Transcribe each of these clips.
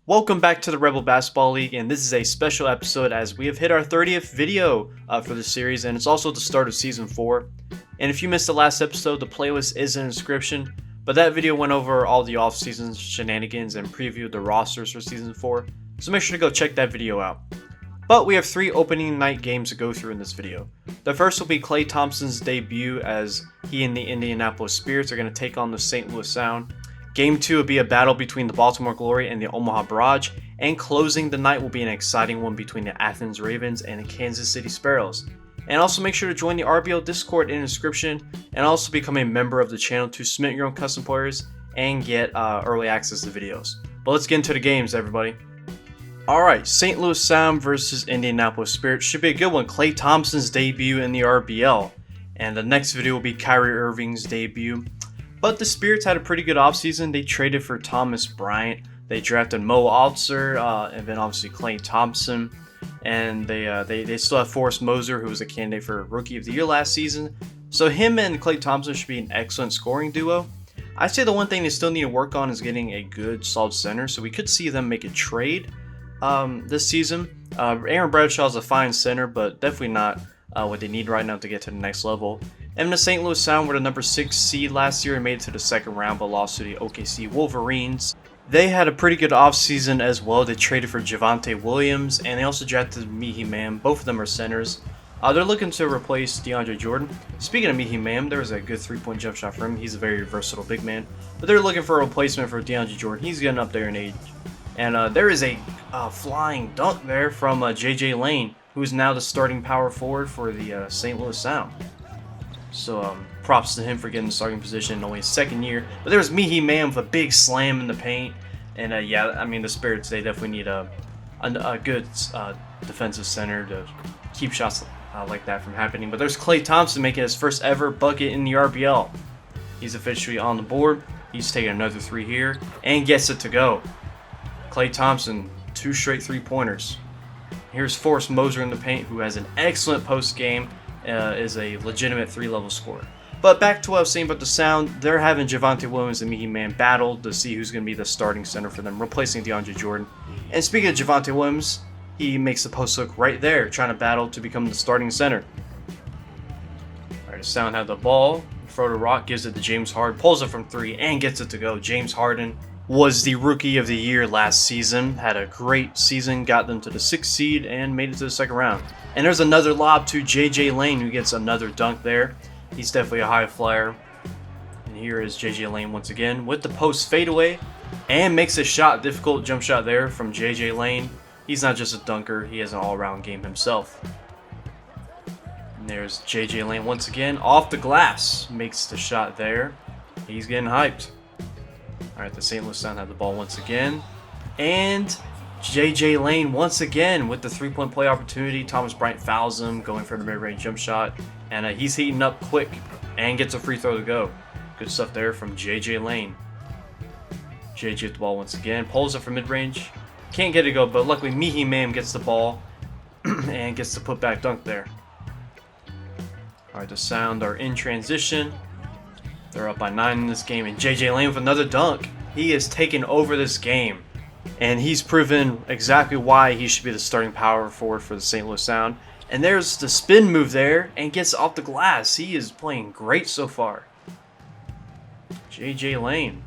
Welcome back to the Rebel Basketball League, and this is a special episode as we have hit our 30th video for the series, and it's also the start of Season 4. And if you missed the last episode, the playlist is in the description, but that video went over all the off-season shenanigans and previewed the rosters for Season 4, so make sure to go check that video out. But we have 3 opening night games to go through in this video. The first will be Klay Thompson's debut as he and the Indianapolis Spirits are going to take on the St. Louis Sound. Game 2 will be a battle between the Baltimore Glory and the Omaha Barrage, and closing the night will be an exciting one between the Athens Ravens and the Kansas City Sparrows. And also make sure to join the RBL Discord in the description, and also become a member of the channel to submit your own custom players and get early access to videos. But let's get into the games, everybody. Alright, St. Louis Sound versus Indianapolis Spirits should be a good one. Klay Thompson's debut in the RBL, and the next video will be Kyrie Irving's debut. But the Spirits had a pretty good offseason. They traded for Thomas Bryant. They drafted Mo Altzer, and then obviously Klay Thompson. And they still have Forrest Moser, who was a candidate for Rookie of the Year last season. So him and Klay Thompson should be an excellent scoring duo. I'd say the one thing they still need to work on is getting a good, solid center. So we could see them make a trade this season. Aaron Bradshaw is a fine center, but definitely not what they need right now to get to the next level. And the St. Louis Sound were the number 6 seed last year and made it to the second round but lost to the OKC Wolverines. They had a pretty good offseason as well. They traded for Javonte Williams and they also drafted Mihi Mam. Both of them are centers. They're looking to replace DeAndre Jordan. Speaking of Mihi Mam, there was a good 3-point jump shot for him. He's a very versatile big man. But they're looking for a replacement for DeAndre Jordan. He's getting up there in age. And there is a flying dunk there from JJ Lane, who is now the starting power forward for the St. Louis Sound. So props to him for getting the starting position in only his second year. But there was Mihi Mam with a big slam in the paint. And yeah, I mean, the Spirits, they definitely need a good defensive center to keep shots like that from happening. But there's Klay Thompson making his first ever bucket in the RBL. He's officially on the board. He's taking another 3 here and gets it to go. Klay Thompson, 2 straight 3-pointers. Here's Forrest Moser in the paint, who has an excellent post game. Is a legitimate 3-level scorer. But back to what I was saying about the Sound, they're having Javonte Williams and Mihi Mam battle to see who's going to be the starting center for them, replacing DeAndre Jordan. And speaking of Javonte Williams, he makes the post look right there, trying to battle to become the starting center. Alright, the Sound have the ball. Frodo Rock gives it to James Harden, pulls it from 3, and gets it to go. James Harden was the Rookie of the Year last season, had a great season, got them to the 6th seed, and made it to the second round. And there's another lob to JJ Lane, who gets another dunk there. He's definitely a high flyer. And here is JJ Lane once again with the post fadeaway, and makes a shot, difficult jump shot there from JJ Lane. He's not just a dunker, he has an all-around game himself. And there's JJ Lane once again, off the glass, makes the shot there. He's getting hyped. Alright, the St. Louis Sound have the ball once again. And JJ Lane once again with the 3-point play opportunity. Thomas Bryant fouls him, going for the mid-range jump shot. And he's heating up quick and gets a free throw to go. Good stuff there from JJ Lane. JJ with the ball once again. Pulls it from mid-range. Can't get it to go, but luckily Mihi Mam gets the ball and gets the putback dunk there. Alright, the Sound are in transition. They're up by 9 in this game, and JJ Lane with another dunk. He has taken over this game, and he's proven exactly why he should be the starting power forward for the St. Louis Sound. And there's the spin move there, and gets off the glass. He is playing great so far. JJ Lane.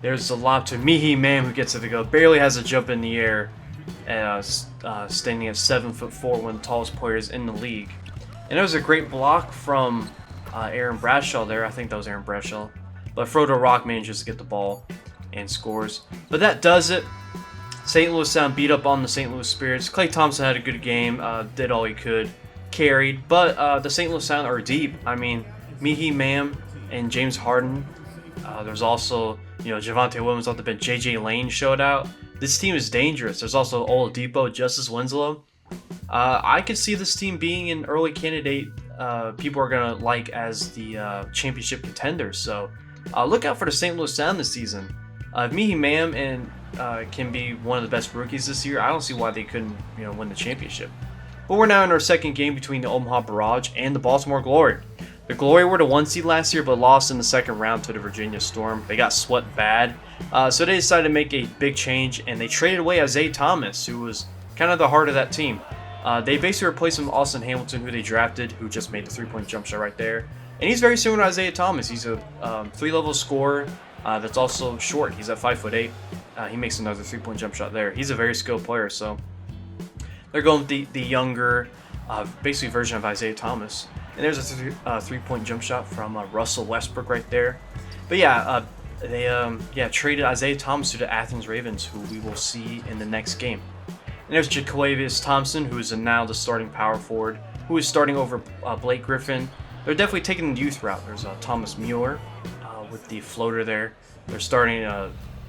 There's the lob to Mihi Mam, who gets it to go. Barely has a jump in the air, standing at 7'4", one of the tallest players in the league. And there was a great block from Aaron Bradshaw there. I think that was Aaron Bradshaw. But Frodo Rock manages to get the ball and scores. But that does it. St. Louis Sound beat up on the St. Louis Spirits. Klay Thompson had a good game, did all he could, carried. But the St. Louis Sound are deep. I mean, Mihi Mam and James Harden. There's also, Javonte Williams off the bench. JJ Lane showed out. This team is dangerous. There's also Oladipo, Justice Winslow. I could see this team being an early candidate. People are going to like as the championship contenders. So look out for the St. Louis Sound this season. If Mihi Mam can be one of the best rookies this year, I don't see why they couldn't win the championship. But we're now in our second game between the Omaha Barrage and the Baltimore Glory. The Glory were the 1 seed last year, but lost in the second round to the Virginia Storm. They got swept bad, so they decided to make a big change, and they traded away Isaiah Thomas, who was kind of the heart of that team. They basically replaced him with Austin Hamilton, who they drafted, who just made the 3-point jump shot right there. And he's very similar to Isaiah Thomas. He's a 3-level scorer that's also short. He's at 5'8". He makes another 3-point jump shot there. He's a very skilled player, so they're going with the younger, basically version of Isaiah Thomas. And there's a 3-point jump shot from Russell Westbrook right there. But yeah, they traded Isaiah Thomas to the Athens Ravens, who we will see in the next game. And there's Klay Thompson, who is now the starting power forward, who is starting over Blake Griffin. They're definitely taking the youth route. There's Thomas Mueller with the floater there. They're starting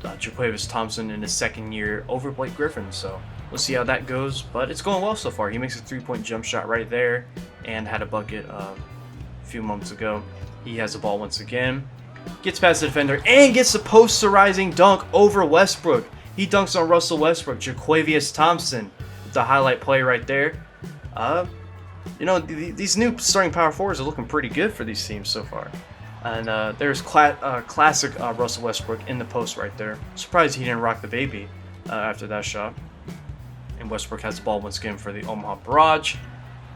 Klay Thompson in his second year over Blake Griffin, so we'll see how that goes. But it's going well so far. He makes a 3-point jump shot right there and had a bucket a few moments ago. He has the ball once again, gets past the defender, and gets the posterizing dunk over Westbrook. He dunks on Russell Westbrook. Klay Thompson with the highlight play right there. These new starting power forwards are looking pretty good for these teams so far. And there's classic Russell Westbrook in the post right there. Surprised he didn't rock the baby after that shot. And Westbrook has the ball once again for the Omaha Barrage.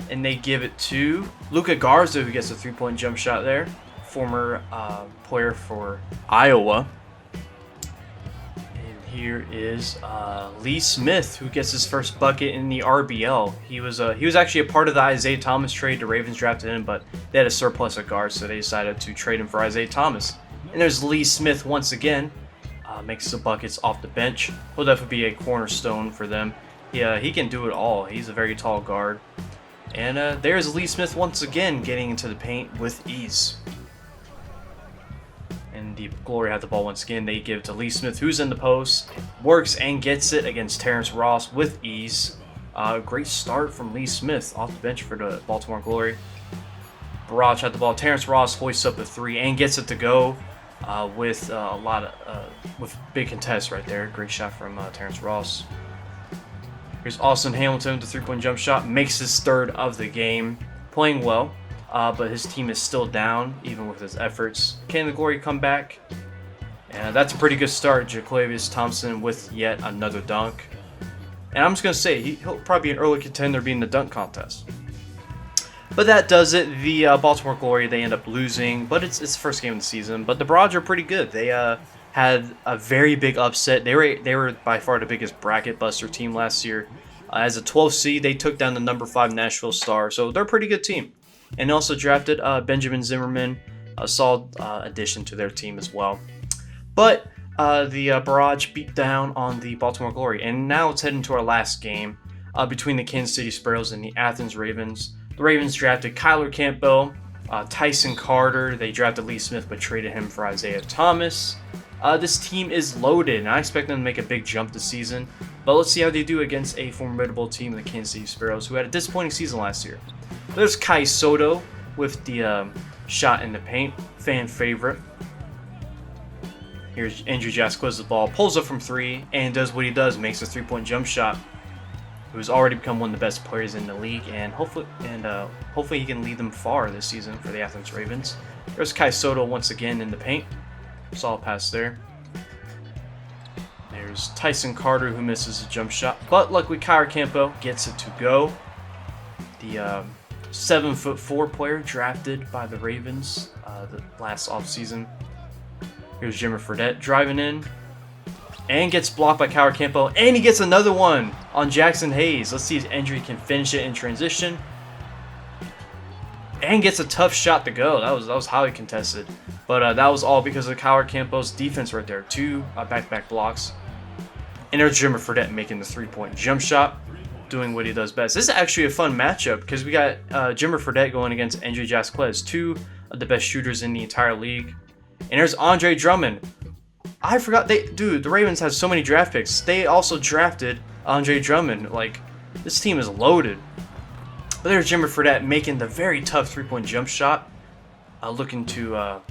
And they give it to Luka Garza, who gets a 3-point jump shot there. Former player for Iowa. And here is Lee Smith, who gets his first bucket in the RBL. He was actually a part of the Isaiah Thomas trade. The Ravens drafted him, but they had a surplus of guards, so they decided to trade him for Isaiah Thomas. And there's Lee Smith once again. Makes the buckets off the bench. He'll definitely be a cornerstone for them. He can do it all. He's a very tall guard. And there's Lee Smith once again getting into the paint with ease. And the Glory had the ball once again. They give it to Lee Smith, who's in the post, works and gets it against Terrence Ross with ease. Great start from Lee Smith off the bench for the Baltimore Glory. Barrage had the ball. Terrence Ross hoists up a 3 and gets it to go with with big contest right there. Great shot from Terrence Ross. Here's Austin Hamilton with the 3-point jump shot. Makes his third of the game. Playing well. But his team is still down, even with his efforts. Can the Glory come back? And that's a pretty good start. Klay Thompson with yet another dunk. And I'm just going to say, he'll probably be an early contender being the dunk contest. But that does it. The Baltimore Glory, they end up losing. But it's the first game of the season. But the Barrage are pretty good. They had a very big upset. They were by far the biggest bracket buster team last year. As a 12th seed, they took down the number 5 Nashville Star. So they're a pretty good team. And also drafted Benjamin Zimmerman, a solid addition to their team as well. But the Barrage beat down on the Baltimore Glory. And now let's head into our last game between the Kansas City Sparrows and the Athens Ravens. The Ravens drafted Kyler Campbell, Tyson Carter. They drafted Lee Smith but traded him for Isaiah Thomas. This team is loaded, and I expect them to make a big jump this season. But let's see how they do against a formidable team, the Kansas City Sparrows, who had a disappointing season last year. There's Kai Soto with the shot in the paint, fan favorite. Here's Andrew Jasquez the ball, pulls up from 3, and does what he does, makes a 3-point jump shot. Who's already become one of the best players in the league, and hopefully he can lead them far this season for the Athens Ravens. There's Kai Soto once again in the paint, solid pass there. There's Tyson Carter, who misses a jump shot, but luckily Kyler Campbell gets it to go. The 7'4" player drafted by the Ravens the last offseason. Here's Jimmer Fredette driving in and gets blocked by Kyler Campbell, and he gets another one on Jackson Hayes. Let's see if Endry can finish it in transition. And gets a tough shot to go. That was highly contested, but that was all because of Kyler Campbell's defense right there. 2 back-to-back blocks. And there's Jimmer Fredette making the 3-point jump shot, doing what he does best. This is actually a fun matchup because we got Jimmer Fredette going against Andrew Jasquez, 2 of the best shooters in the entire league. And there's Andre Drummond. I forgot the Ravens had so many draft picks. They also drafted Andre Drummond. Like, this team is loaded. But there's Jimmer Fredette making the very tough 3-point jump shot, looking to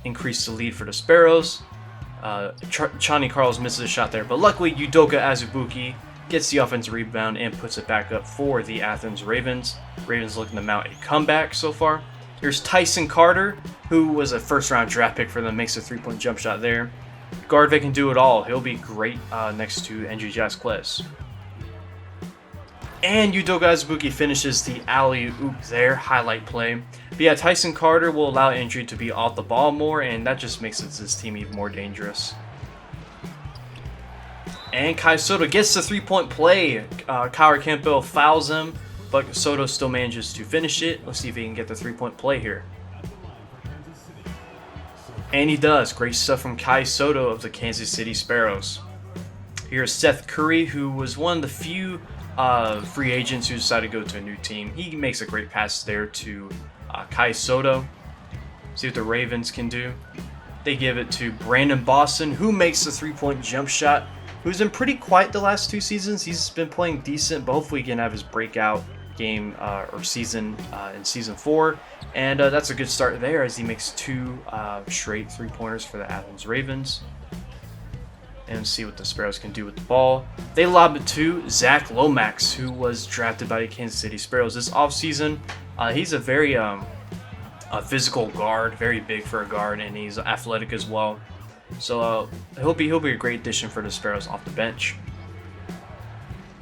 increase the lead for the Sparrows. Chani Carlos misses a shot there, but luckily Udoka Azubuike gets the offensive rebound and puts it back up for the Athens Ravens. Ravens looking to mount a comeback so far. Here's Tyson Carter, who was a first-round draft pick for them, makes a three-point jump shot there. Guard that can do it all. He'll be great next to Andrew Jasquez. And Udoka Azubuike finishes the alley-oop there, highlight play. But yeah, Tyson Carter will allow Andrew to be off the ball more, and that just makes his team even more dangerous. And Kai Soto gets the three-point play. Kyler Campbell fouls him, but Soto still manages to finish it. Let's see if he can get the three-point play here. And he does. Great stuff from Kai Soto of the Kansas City Sparrows. Here's Seth Curry, who was one of the few free agents who decided to go to a new team. He makes a great pass there to Kai Soto. See what the Ravens can do. They give it to Brandon Boston, who makes the three-point jump shot, who's been pretty quiet the last 2 seasons. He's been playing decent, but hopefully he can have his breakout game or season in season 4. And that's a good start there as he makes 2 straight three-pointers for the Athens Ravens. And see what the Sparrows can do with the ball. They lob it to Zach Lomax, who was drafted by the Kansas City Sparrows this offseason. He's a very physical guard, very big for a guard, and he's athletic as well. So he'll be a great addition for the Sparrows off the bench.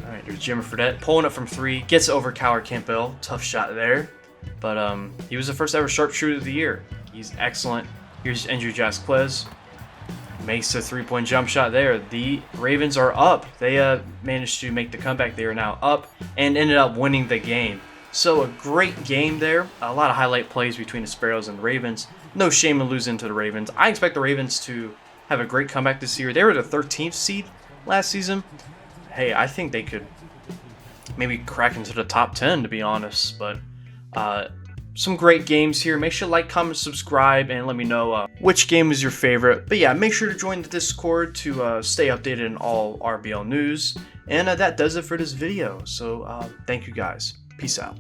All right, there's Jimmy Fredette pulling up from 3, gets over Kyler Campbell. Tough shot there, but he was the first ever sharpshooter of the year. He's excellent. Here's Andrew Jasquez. Makes a three-point jump shot there. The Ravens are up. They managed to make the comeback. They are now up and ended up winning the game. So a great game there. A lot of highlight plays between the Sparrows and the Ravens. No shame in losing to the Ravens. I expect the Ravens to have a great comeback this year. They were the 13th seed last season. Hey, I think they could maybe crack into the top 10, to be honest. But some great games here. Make sure to like, comment, subscribe, and let me know which game is your favorite. But yeah, make sure to join the Discord to stay updated on all RBL news. And that does it for this video. So thank you guys. Peace out.